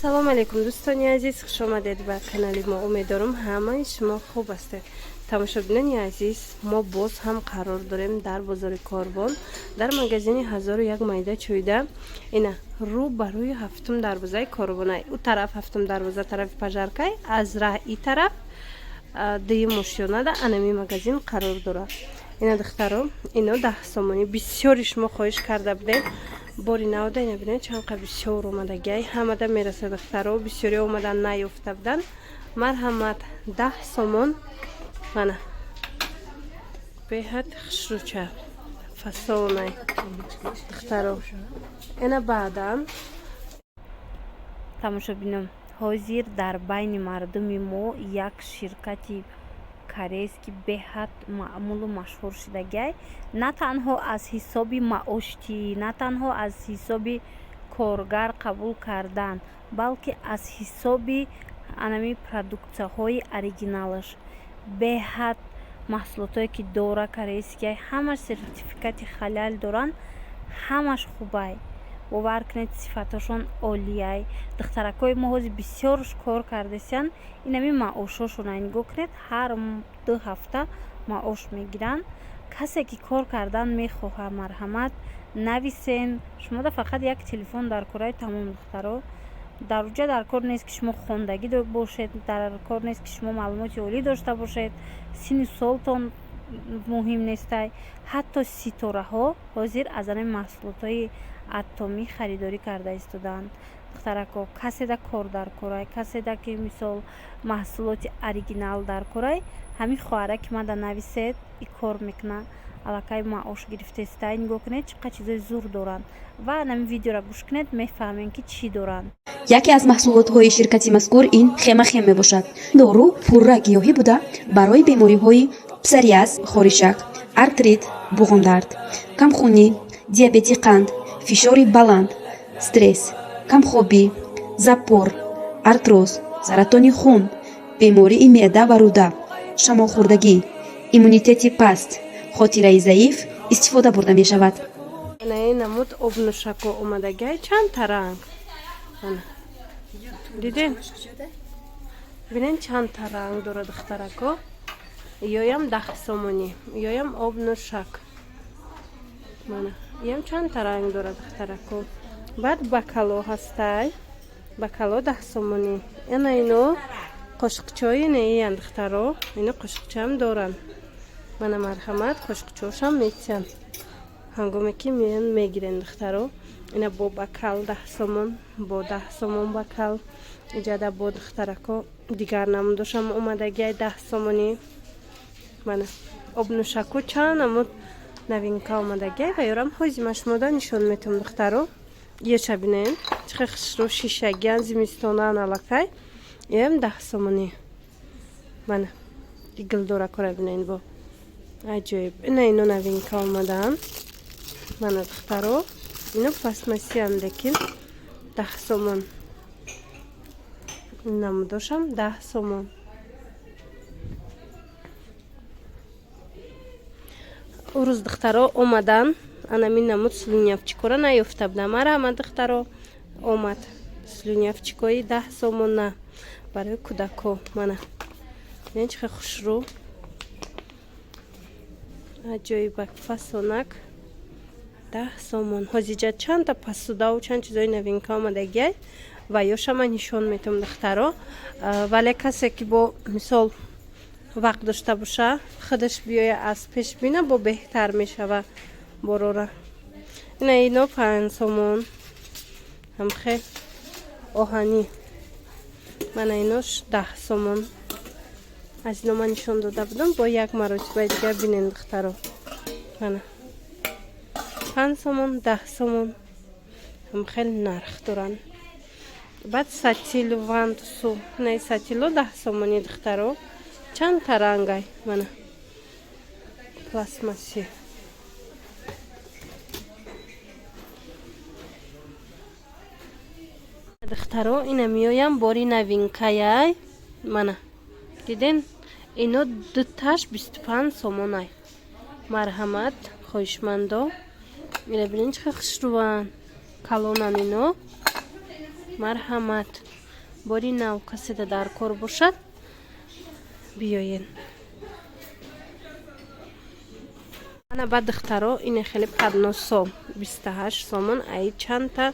салом алейкум дӯстони азиз, хуш омадед ба канали мо. Умедворам ҳамаи шумо хуб ҳастед. тамошобинони азиз, мо боз ҳам қарор дорем дар бозори Корбон, дар магазини 1001 майда чӯйда. Ина рӯ ба рӯи ҳафтум дарвозаи Корбонай. У тараф ҳафтум дарвоза тарафи Пажаркай, аз раҳ и тараф дии мушёнада анами магазин қарор дорад. Ина духтаро, ино 10 сомонӣ. Бисёри шумо хоҳиш карда будед. Бори навда ина бинед чанқа бисёр омадагай. Ҳамада мераса духтаро, бисёри омадан наёфта будан. Марҳамат 10 сомон. Мана. Беҳад хушрӯча. Фасонай. Духтаро. Ина баъдан тамошобинам. Ҳозир дар байни мардуми мо як ширкати корейски беҳад маъмулу машҳур шудагай. На танҳо аз ҳисоби маоштӣ, на танҳо аз ҳисоби коргар қабул кардан, балки аз ҳисоби анами продуксияҳои оригиналаш. Беҳад маҳсулотое ки дора корейския, ҳамаш сертификати халал доранд, ҳамаш хубай. бовар кунед сифаташон олияй. Духтаракои мо ҳозир бисёр кор кардасиян. Инами маошошона нигоҳ кунед, ҳар 2 ҳафта маош мегиранд. Касе ки кор кардан мехоҳа, марҳамат нависен. Шумода фақат як телефон дар кораи тамом духтаро. дар уҷа дар кор нест ки шумо хондагӣ бошед, дар кор нест ки шумо маълумоти олӣ дошта бошед, синни солтон муҳим нестай. ҳатто ситораҳо ҳозир аз ани маҳсулотҳои атомӣ харидорӣ карда истодаанд. духтарако, каседа кор дар корай, каседа ки мисол маҳсулоти оригинал дар корай, ҳамин хоҳара ки мада нависед и кор мекуна, аллакай маош гирифтестай. нигоҳ кунед чӣ қадр чизои зур доранд ва нами видеоро гӯш кунед, мефаҳмед ки чӣ доранд. яке аз маҳсулотҳои ширкати мазкур ин хемахем мебошад. дору пурра гиёҳӣ буда барои бемориҳои псориаз, хоришак, артрит, буғумдард, камхунӣ, диабети қанд, фишори баланд, стресс, камхобӣ, запор, артроз, саратони хун, бемории меъда ва рӯда, шамолхӯрдагӣ, иммунитети паст, хотираи заиф истифода бурда мешавад. намуд обнӯшако омадагай чандта ранг. диден бинен чандта ранг дорад духтарако. ёям 10 сомонӣ, ёям обнӯшак. мана ям чандта ранг дорад духтарако. баъд бакало ҳастай. бакало 10 сомонӣ. ина ино қошиқчои неиянд духтаро. ино қошиқчаам доранд. мана марҳамат қошиқчоошам метисанд. ҳангоме ки меян мегирен духтаро. ина бо бакал 10 сомон, бо 10 сомон бакал. иҷада бо духтарако дигар намудошам омадагиай 10 сомонӣ. мана обнӯшако чанд намуд новинка омадагиай ва ёрам ҳозима шумода нишон метам духтаро. еша бинен чиқа хушрӯ шишагиан зимистонан аллакай. ям 10 сомонӣ. мана гилдоракора бинен бо аҷоиб. ина ино новинка омадаанд. мана духтаро ино пластмассиянд, лекин 10 сомон намудошам 10 сомон. урӯз духтаро омадан анами намуд слюнявчикора наёфта будам. марҳамат духтаро, омад слюнявчикои 10 сомон на барои кӯдако. мана бинед чиқа хушрӯ, аҷоибак, фасонак 10 сомон. ҳозиҷа чандта посудаву чанд чизои новинка омадагиай ва ёшама нишон метам духтаро. вале касе ки бо мисол вақт дошта боша, худаш биёя аз пеш бина, бо беҳтар мешава борора. ина ино 5 сомон ҳамхел оҳанӣ. мана инош 10 сомон. аз ино ман нишон дода будам, бо як маротиба дигар бинен духтаро. мана 5 сомон, 10 сомон ҳамхел нарх доранд. баъд сатил вантусу наи сатило 10 сомонӣ духтаро. чандта рангай. мана пластмасси. духтаро ина меоям бори новинкаяй. мана диден ино дуташ 25 сомонай. марҳамат хоҳишмандо. ина бинен чиқа хушрӯанд. калонан ино марҳамат. бори нав касида дар кор бошад биёен. ана ба духтаро ине хеле падносо 28 сомон. ай чанда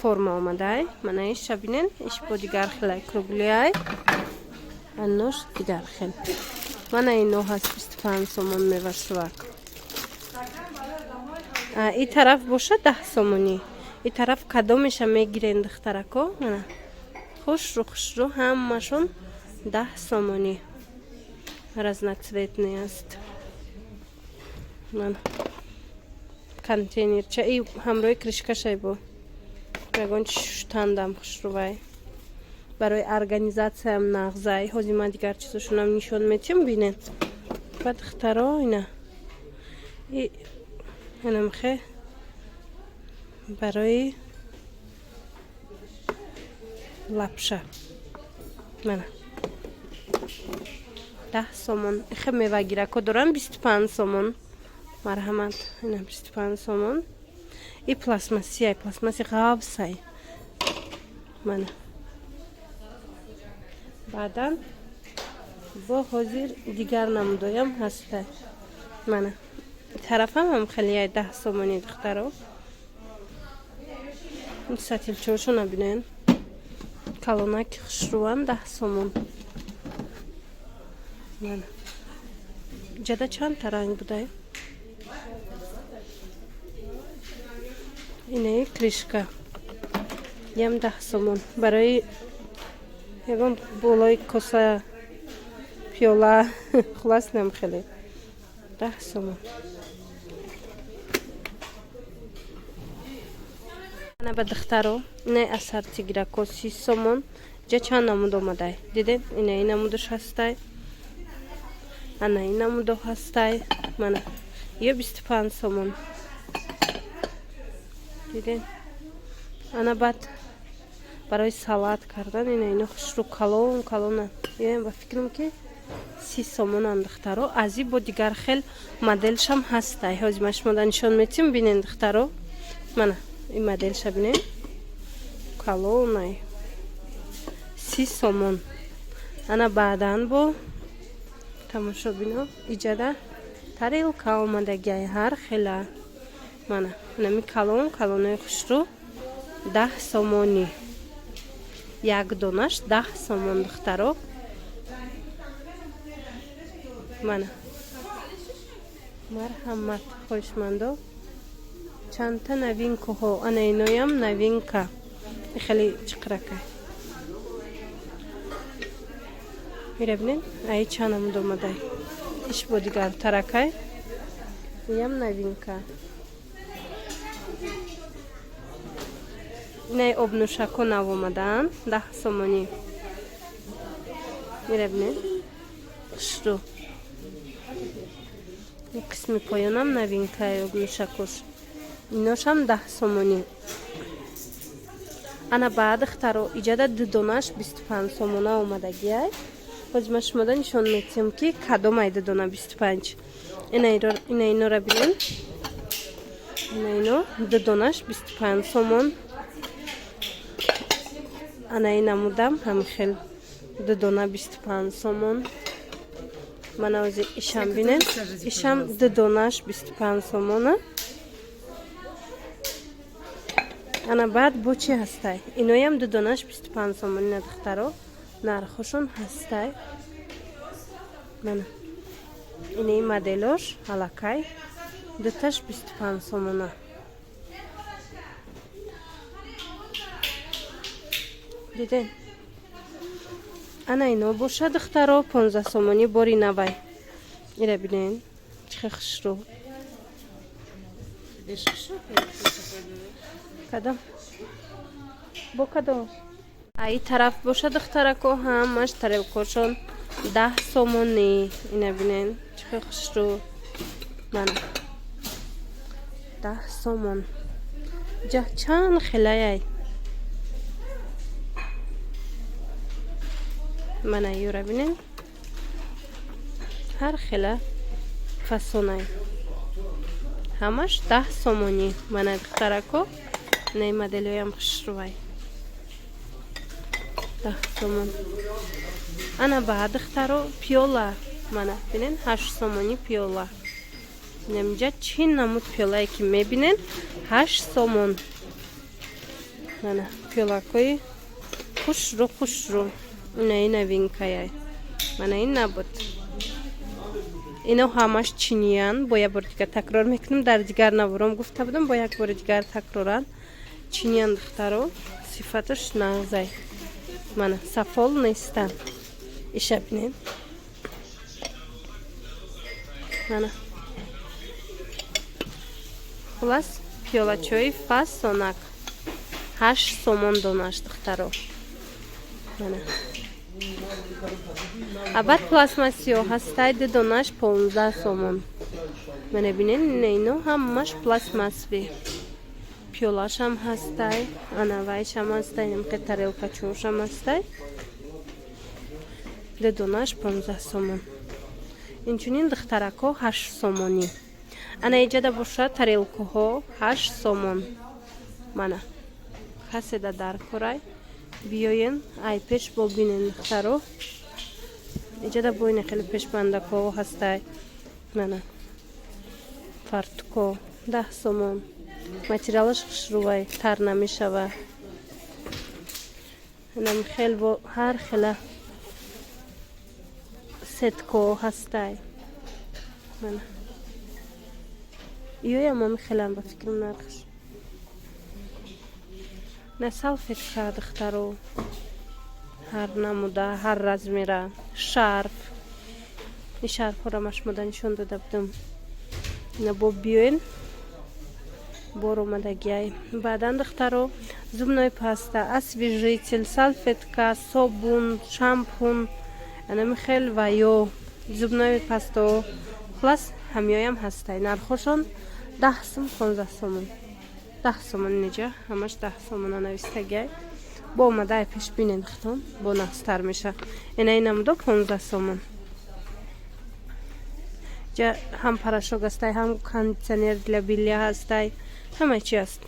форма омадай. Мана иш бинен, иш бо дигар хеле круглиай. аннош дигар хел. Мана ино ҳаст 25 сомон мевашвак. ин тараф боша 10 сомони. ин тараф кадомеша мегирен духтарако. мана хушру ҳамашон 10 сомони. разноцветный аст. мана контейнерча и ҳамроҳи кришкашай бо ягон штандам хушрувай. барои организатсияам нағзай. ҳозир ман дигар чизошонам нишон метим бинен. ба духтаро ина инамхе барои лапша. мана 10 сомон. ихе мевагирако дорам 25 сомон. марҳамат. ина 25 сомон. и пластмассияй, пластмасси ғавсай. мана баъдан бо ҳозир дигар намудоям ҳастай. мана тарафам ҳам хелияй 10 сомони духтаро. сатилчошона бинен. калонаки хушруван 10 сомон. мана ҷада чандта ранг будай? инаи кришка ям 10 сомон. барои ягон болои коса пиёла хулас нам хеле 10 сомон. ана ба духтаро ина асартигирако 30 сомон. ҷа чанд намуд омадай? дидед? ина ин намудаш ҳастай. ана ин намудо ҳастай. мана ё 25 сомон. дидед? ана баъд барои салат кардан ино хушру калона. ба фикрам ки 30 сомон духтаро. ази бо дигар хел моделшам ҳастай. ҳозир ма шумода нишон метим бинен духтаро. мана ин моделша бинен. калонай 30 сомон. ана баъдан бо тамошо бино иҷада тарелка омадагиай ҳар хела. мана нами калонаи хушру 10 сомони. як донаш 10 сомон духтаро. мана марҳамат. хоҳишмандо чандта новинкаҳо. ана иноям новинка. хеле чиқракай. мира бинен. ай чанд намуд омадай? иш бо дигар таракай. ям новинка. инаи обнӯшако нав омадаанд 10 сомони. мира бинен. хушру. ин қисми поёнам новинкаи обнӯшакош. иношам 10 сомони. ана баъд духтаро иҷада дудонаш 25 сомона омадагиай. ҳозир ма шумода нишон метиҳам ки кадом ай дудона 25. ина инора бинен. ина ино дудонаш 25 сомон. ана ин намудам ҳамихел дудона 25 сомон. мана ҳозир ишам бинен. ишам дудонаш 25 сомона. ана баъд бо чи ҳастай? иноям дудонаш 25 сомон. ина духтаро нархошон ҳастай. мана ина ин моделош алакай дуташ 25 сомона. диден? ана ино боша духтаро 15 сомони бори навай. ира бинен чихе хушру. кадом? бо кадом? ай тараф боша духтарако ҳамаш тарелкошон 10 сомони. ина бинен чихе хушру. мана 10 сомон. ҷа чанд хелаяй? мана юра бинен. ҳар хела фасонай. ҳамаш 10 сомони. мана духтарако наи моделоям хушрувай. 10 сомон. Ана ба духтаро пиёла мана бинен 8 сомони пиёла. Намҷа чӣ намуд пиёлае ки мебинен 8 сомон. Мана пиёлакои хушру инаи новинкаяй. Мана ин набуд. Ино ҳамаш чиниян. Бо як бор дигар такрор мекунем. Дар дигар наворам гуфта будам, бо як бори дигар такроран. Чиниян духтаро сифаташ нағзай. Мана сафол нестан. Иша бинен. Мана хулас пиёлачои фасонак 8 сомон донаш духтаро. Мана абад пластмассиё ҳастай донаш 15 сомон. Мана бинен ино ҳамаш пластмассви. Пиёлаш ҳам ҳастай, анавайш ҳам ҳастай, намқе тарелкачош ҳам ҳастай. Донаш 15 сомон. Инчунин духтарако 8 сомонӣ. Ана иҷада боша тарелкаҳо 8 сомон. Мана хаседа даркорай биёен ай пеш бобинен духтаро. Иҷада боине хеле пешбандако ҳастай. Мана фартуко 10 сомон. Материалаш хушрувай тар намешава. Нам хел бо ҳар хела сетко ҳастай. Мана иёя ма михелам ба фикрам нархш. На салфетка духтаро ҳар намуда, ҳар размера, шарф. И шарфҳоро машмуда нишон дода будам. На бо биёен бор омадагиай. Баъдан духтаро зубной паста, освежитель, салфетка, собун, шампун, ана михел ва ё зубной пасто. Хулас ҳамёям ҳастай. Нархошон 10 сом 15 сомон. 10 сомон неҷа, ҳамаш 10 сомона навистагиай. Бо омадай пеш бинен хитон, бо нақстар меша. Ина инамудо 15 сомон. Ҷа ҳам порошок ҳастай, ҳам кондитсионер для белья ҳастай. Ҳама чи аст.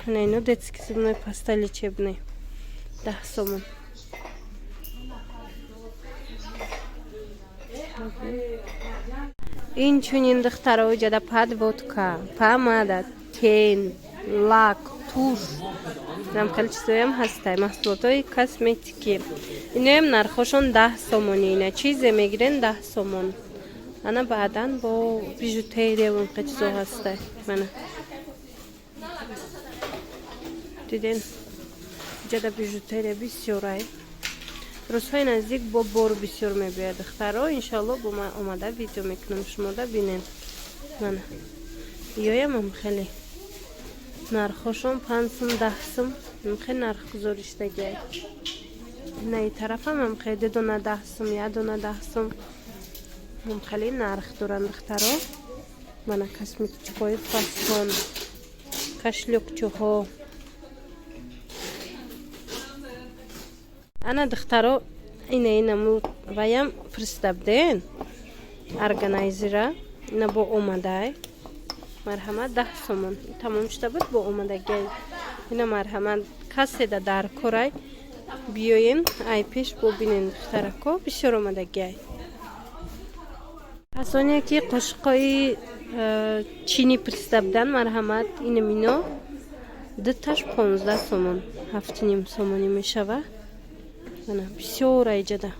Ина ино детский зубной паста лечебный. 10 сомон. Инчунин духтаро ҷада подводка, помада, тен, лак, туш. Нам хел чизоям ҳастай. Маҳсулотои косметики. Иноям нархошон 10 сомони. Ина чизе мегирен 10 сомон. Ана баъдан бо бижутерия вон чизо ҳастай. Мана диден ҷада бижутерия бисёрай. Рӯзҳои наздик бо бор бисёр мебояд духтаро. Иншалло бо ман омада видео мекунам, шумода бинен. Мана иёям ам хеле нархошон 5 сом 10 сом хеле нарх гузориштагиай. Наи тарафам ам хеле дона 10 сом, я дона 10 сом. Хеле нарх доранд духтаро. Мана косметикаҳои фасон, кашлёкчуҳо. Ана духтаро инаму ваям пристабден органайзера ина бо омадай. Марҳамат 10 сомон. Тамом шуда буд бо омадагиай. Ина марҳамат каседа дар корай биёен ай пеш бобинен духтарако бисёр омадагиай. Касоне ки қошиқҳои чини пристабдан марҳамат инамино дуташ 15 сомон, 7 сомонӣ мешава. Бисёр айҷада.